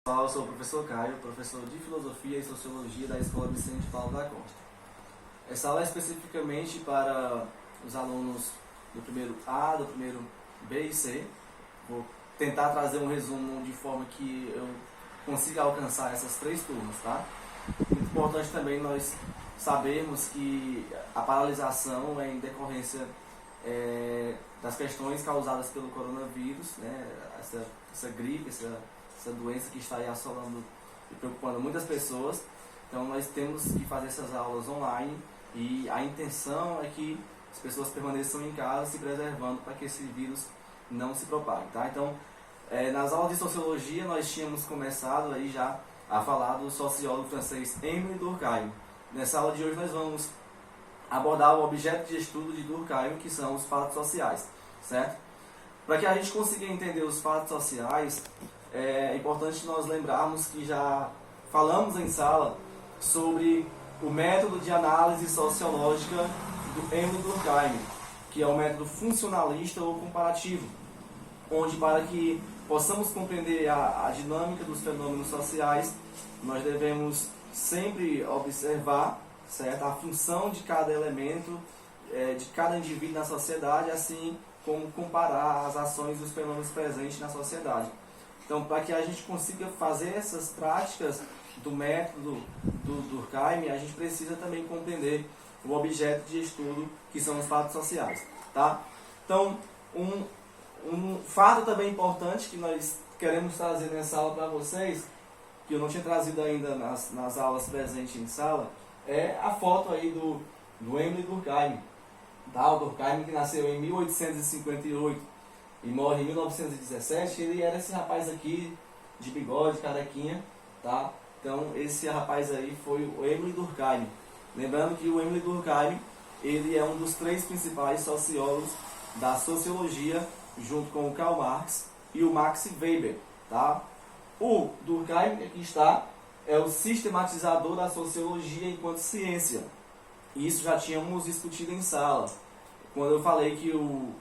Olá, eu sou o professor Caio, professor de Filosofia e Sociologia da Escola Vicente Paulo da Costa. Essa aula é especificamente para os alunos do primeiro A, do primeiro B e C. Vou tentar trazer um resumo de forma que eu consiga alcançar essas três turmas, tá? Muito importante também nós sabermos que a paralisação é em decorrência das questões causadas pelo coronavírus, né? Essa gripe, essa doença que está aí assolando e preocupando muitas pessoas. Então nós temos que fazer essas aulas online e a intenção é que as pessoas permaneçam em casa se preservando para que esse vírus não se propague, tá? Então, nas aulas de Sociologia nós tínhamos começado aí já a falar do sociólogo francês Émile Durkheim. Nessa aula de hoje nós vamos abordar o objeto de estudo de Durkheim, que são os fatos sociais, certo? Para que a gente consiga entender os fatos sociais, é importante nós lembrarmos que já falamos em sala sobre o método de análise sociológica do Émile Durkheim, que é o método funcionalista ou comparativo, onde para que possamos compreender a dinâmica dos fenômenos sociais, nós devemos sempre observar, certo, a função de cada elemento, de cada indivíduo na sociedade, assim como comparar as ações e os fenômenos presentes na sociedade. Então, para que a gente consiga fazer essas práticas do método do Durkheim, a gente precisa também compreender o objeto de estudo, que são os fatos sociais, tá? Então, um fato também importante que nós queremos trazer nessa aula para vocês, que eu não tinha trazido ainda nas aulas presentes em sala, é a foto aí do Émile Durkheim, tá? O Durkheim, que nasceu em 1858 e morre em 1917, ele era esse rapaz aqui, de bigode, carequinha, tá? Então, esse rapaz aí foi o Émile Durkheim. Lembrando que o Émile Durkheim, ele é um dos três principais sociólogos da sociologia, junto com o Karl Marx e o Max Weber, tá? O Durkheim, aqui está, é o sistematizador da sociologia enquanto ciência. E isso já tínhamos discutido em sala, quando eu falei que o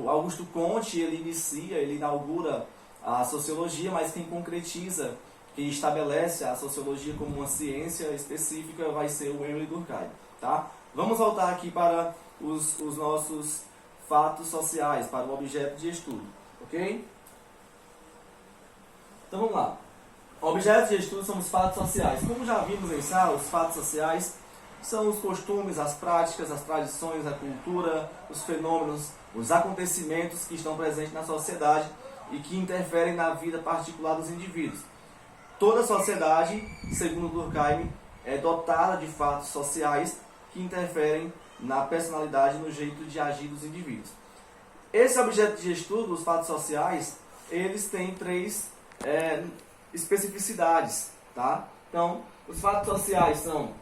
Augusto Comte, ele inaugura a sociologia, mas quem concretiza, quem estabelece a sociologia como uma ciência específica vai ser o Émile Durkheim, tá? Vamos voltar aqui para os nossos fatos sociais, para o objeto de estudo, ok? Então vamos lá. O objeto de estudo são os fatos sociais. Como já vimos em sala, os fatos sociais são os costumes, as práticas, as tradições, a cultura, os fenômenos, os acontecimentos que estão presentes na sociedade e que interferem na vida particular dos indivíduos. Toda sociedade, segundo Durkheim, é dotada de fatos sociais que interferem na personalidade e no jeito de agir dos indivíduos. Esse objeto de estudo, os fatos sociais, eles têm três especificidades, tá? Então, os fatos sociais são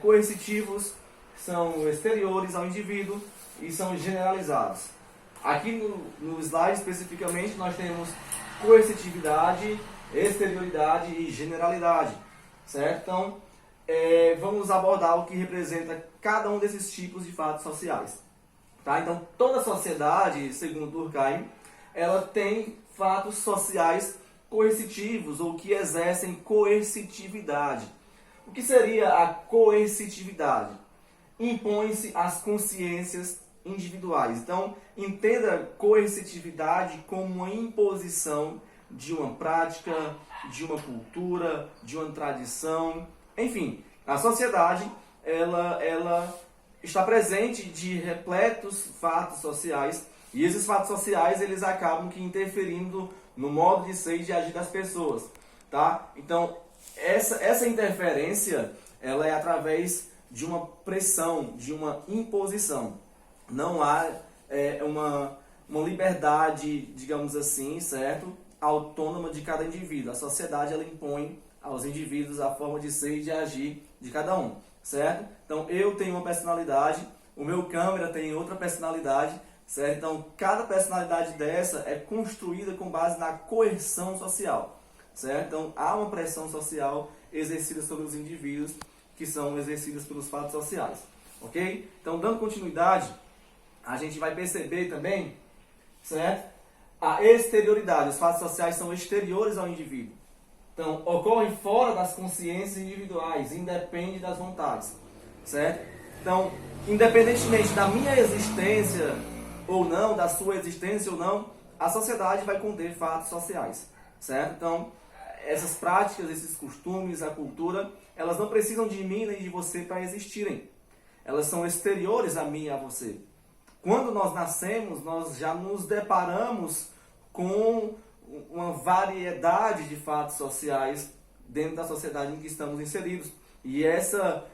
coercitivos, são exteriores ao indivíduo e são generalizados. Aqui no slide especificamente nós temos coercitividade, exterioridade e generalidade, certo? Então, vamos abordar o que representa cada um desses tipos de fatos sociais, tá? Então, toda sociedade, segundo Durkheim, ela tem fatos sociais coercitivos ou que exercem coercitividade. O que seria a coercitividade? Impõe-se às consciências individuais. Então, entenda coercitividade como uma imposição de uma prática, de uma cultura, de uma tradição. Enfim, a sociedade ela está presente de repletos fatos sociais, e esses fatos sociais eles acabam que interferindo no modo de ser e de agir das pessoas, tá? Então, essa interferência ela é através de uma pressão, de uma imposição. Não há uma liberdade, digamos assim, certo? Autônoma de cada indivíduo. A sociedade ela impõe aos indivíduos a forma de ser e de agir de cada um, certo? Então, eu tenho uma personalidade, o meu câmera tem outra personalidade, certo? Então, cada personalidade dessa é construída com base na coerção social, certo? Então, há uma pressão social exercida sobre os indivíduos que são exercidas pelos fatos sociais, ok? Então, dando continuidade, a gente vai perceber também, certo? A exterioridade. Os fatos sociais são exteriores ao indivíduo. Então, ocorre fora das consciências individuais, independe das vontades, certo? Então, independentemente da minha existência ou não, da sua existência ou não, a sociedade vai conter fatos sociais, certo? Então, essas práticas, esses costumes, a cultura, elas não precisam de mim nem de você para existirem. Elas são exteriores a mim e a você. Quando nós nascemos, nós já nos deparamos com uma variedade de fatos sociais dentro da sociedade em que estamos inseridos. E essa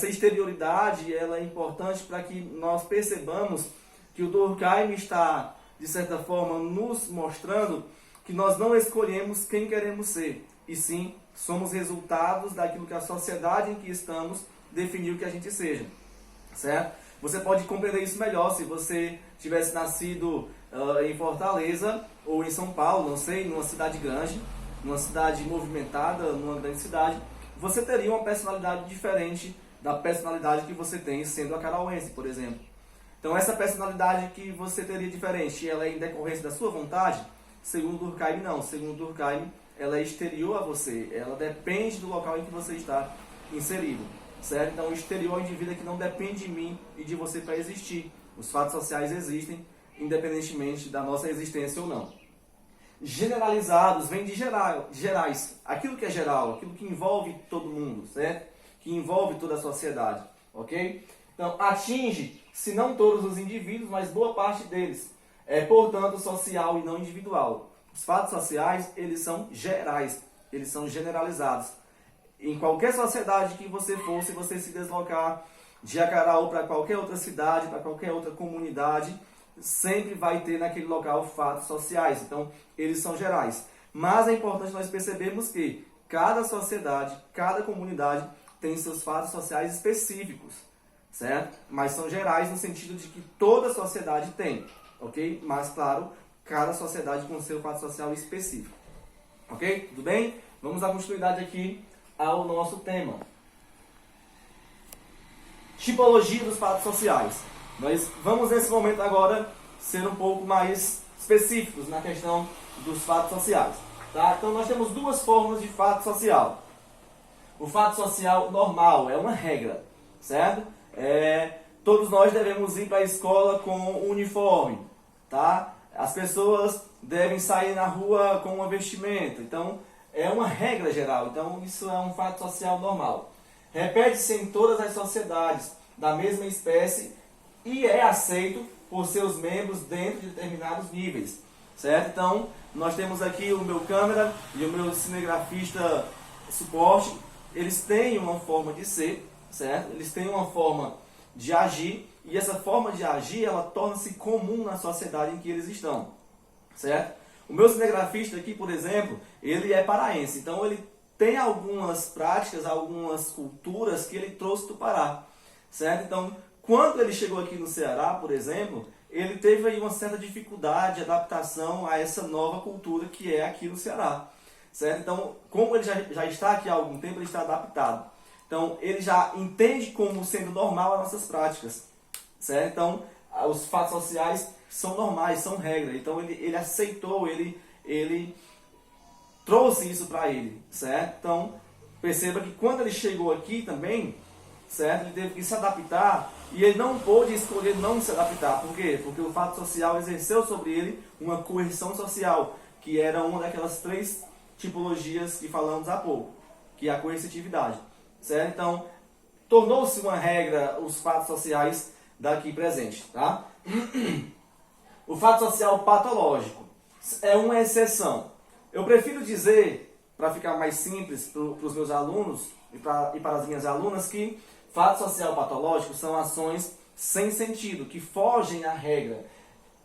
exterioridade ela é importante para que nós percebamos que o Durkheim está, de certa forma, nos mostrando que nós não escolhemos quem queremos ser, e sim somos resultados daquilo que a sociedade em que estamos definiu que a gente seja, certo? Você pode compreender isso melhor se você tivesse nascido em Fortaleza ou em São Paulo, não sei, numa cidade grande, numa cidade movimentada, numa grande cidade. Você teria uma personalidade diferente da personalidade que você tem sendo acarauense, por exemplo. Então essa personalidade que você teria diferente, ela é em decorrência da sua vontade? Segundo Durkheim, não. Segundo Durkheim, ela é exterior a você. Ela depende do local em que você está inserido, certo? Então o exterior é um indivíduo que não depende de mim e de você para existir. Os fatos sociais existem, independentemente da nossa existência ou não. Generalizados vem de gerais. Aquilo que é geral, aquilo que envolve todo mundo, certo? Que envolve toda a sociedade, ok? Então, atinge, se não todos os indivíduos, mas boa parte deles. É, portanto, social e não individual. Os fatos sociais, eles são gerais, eles são generalizados. Em qualquer sociedade que você for, se você se deslocar de Acaraú para qualquer outra cidade, para qualquer outra comunidade, sempre vai ter naquele local fatos sociais. Então, eles são gerais. Mas é importante nós percebermos que cada sociedade, cada comunidade tem seus fatos sociais específicos, certo? Mas são gerais no sentido de que toda sociedade tem, ok? Mas, claro, cada sociedade com seu fato social específico. Ok? Tudo bem? Vamos dar continuidade aqui ao nosso tema. Tipologia dos fatos sociais. Nós vamos nesse momento agora ser um pouco mais específicos na questão dos fatos sociais. Tá? Então nós temos duas formas de fato social. O fato social normal é uma regra, certo? Todos nós devemos ir para a escola com uniforme, tá? As pessoas devem sair na rua com uma vestimenta. Então é uma regra geral. Então isso é um fato social normal. Repete-se em todas as sociedades da mesma espécie e é aceito por seus membros dentro de determinados níveis, certo? Então, nós temos aqui o meu câmera e o meu cinegrafista suporte. Eles têm uma forma de ser, certo? Eles têm uma forma de agir e essa forma de agir, ela torna-se comum na sociedade em que eles estão, certo? O meu cinegrafista aqui, por exemplo, ele é paraense, então ele tem algumas práticas, algumas culturas que ele trouxe do Pará, certo? Então, quando ele chegou aqui no Ceará, por exemplo, ele teve aí uma certa dificuldade de adaptação a essa nova cultura que é aqui no Ceará, certo? Então, como ele já está aqui há algum tempo, ele está adaptado. Então, ele já entende como sendo normal as nossas práticas, certo? Então, os fatos sociais são normais, são regra. Então, ele aceitou, ele trouxe isso para ele, certo? Então, perceba que quando ele chegou aqui também, certo? Ele teve que se adaptar e ele não pôde escolher não se adaptar. Por quê? Porque o fato social exerceu sobre ele uma coerção social, que era uma daquelas 3 tipologias que falamos há pouco, que é a coercitividade, certo? Então, tornou-se uma regra os fatos sociais daqui presentes, tá? O fato social patológico é uma exceção. Eu prefiro dizer, para ficar mais simples para os meus alunos e para as minhas alunas, que fato social patológico são ações sem sentido, que fogem à regra.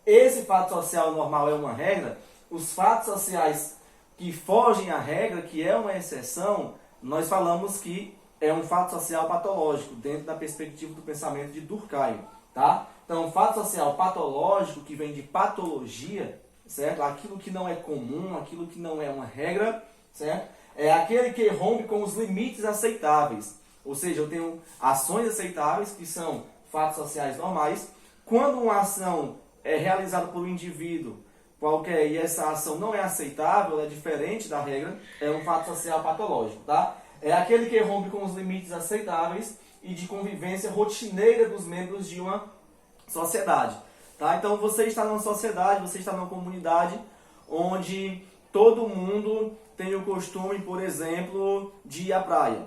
Esse fato social normal é uma regra. Os fatos sociais que fogem à regra, que é uma exceção, nós falamos que é um fato social patológico, dentro da perspectiva do pensamento de Durkheim, tá? Então, fato social patológico, que vem de patologia, certo? Aquilo que não é comum, aquilo que não é uma regra, certo? É aquele que rompe com os limites aceitáveis. Ou seja, eu tenho ações aceitáveis, que são fatos sociais normais. Quando uma ação é realizada por um indivíduo qualquer e essa ação não é aceitável, é diferente da regra, é um fato social patológico, tá? É aquele que rompe com os limites aceitáveis e de convivência rotineira dos membros de uma sociedade, tá? Então você está numa sociedade, você está numa comunidade onde todo mundo tem o costume, por exemplo, de ir à praia,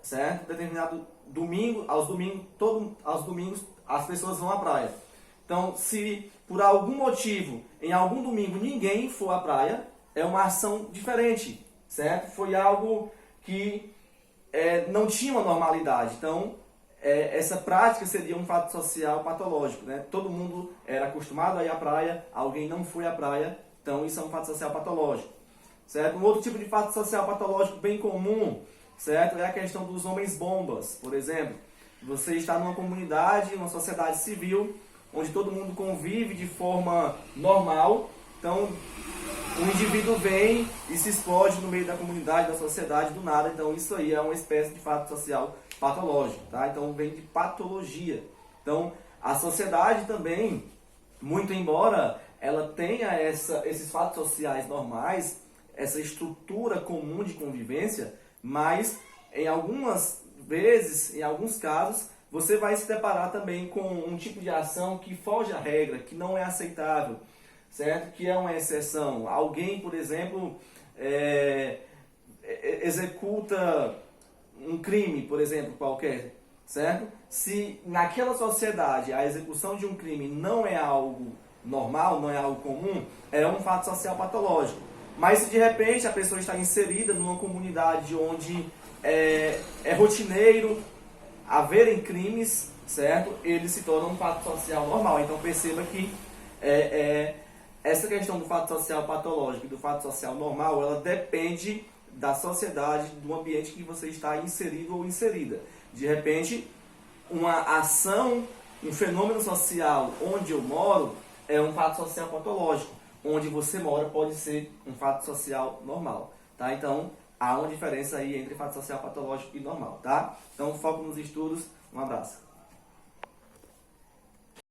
certo? Determinado domingo, aos domingos as pessoas vão à praia. Então, se por algum motivo, em algum domingo, ninguém for à praia, é uma ação diferente, certo? Foi algo que não tinha uma normalidade. Então, essa prática seria um fato social patológico, né? Todo mundo era acostumado a ir à praia, alguém não foi à praia, então isso é um fato social patológico, certo? Um outro tipo de fato social patológico bem comum, certo? É a questão dos homens bombas, por exemplo. Você está numa comunidade, numa sociedade civil, onde todo mundo convive de forma normal. Então, o indivíduo vem e se explode no meio da comunidade, da sociedade, do nada. Então, isso aí é uma espécie de fato social patológico, tá? Então, vem de patologia. Então, a sociedade também, muito embora ela tenha esses fatos sociais normais, essa estrutura comum de convivência, mas em algumas vezes, em alguns casos, você vai se deparar também com um tipo de ação que foge à regra, que não é aceitável, certo? Que é uma exceção. Alguém, por exemplo, executa um crime, por exemplo, qualquer, certo? Se naquela sociedade a execução de um crime não é algo normal, não é algo comum, é um fato social patológico. Mas se de repente a pessoa está inserida numa comunidade onde é rotineiro haverem crimes, certo? Ele se torna um fato social normal. Então perceba que essa questão do fato social patológico e do fato social normal, ela depende da sociedade, do ambiente que você está inserido ou inserida. De repente, uma ação, um fenômeno social onde eu moro é um fato social patológico. Onde você mora pode ser um fato social normal, tá? Então, há uma diferença aí entre fato social patológico e normal, tá? Então, foco nos estudos. Um abraço.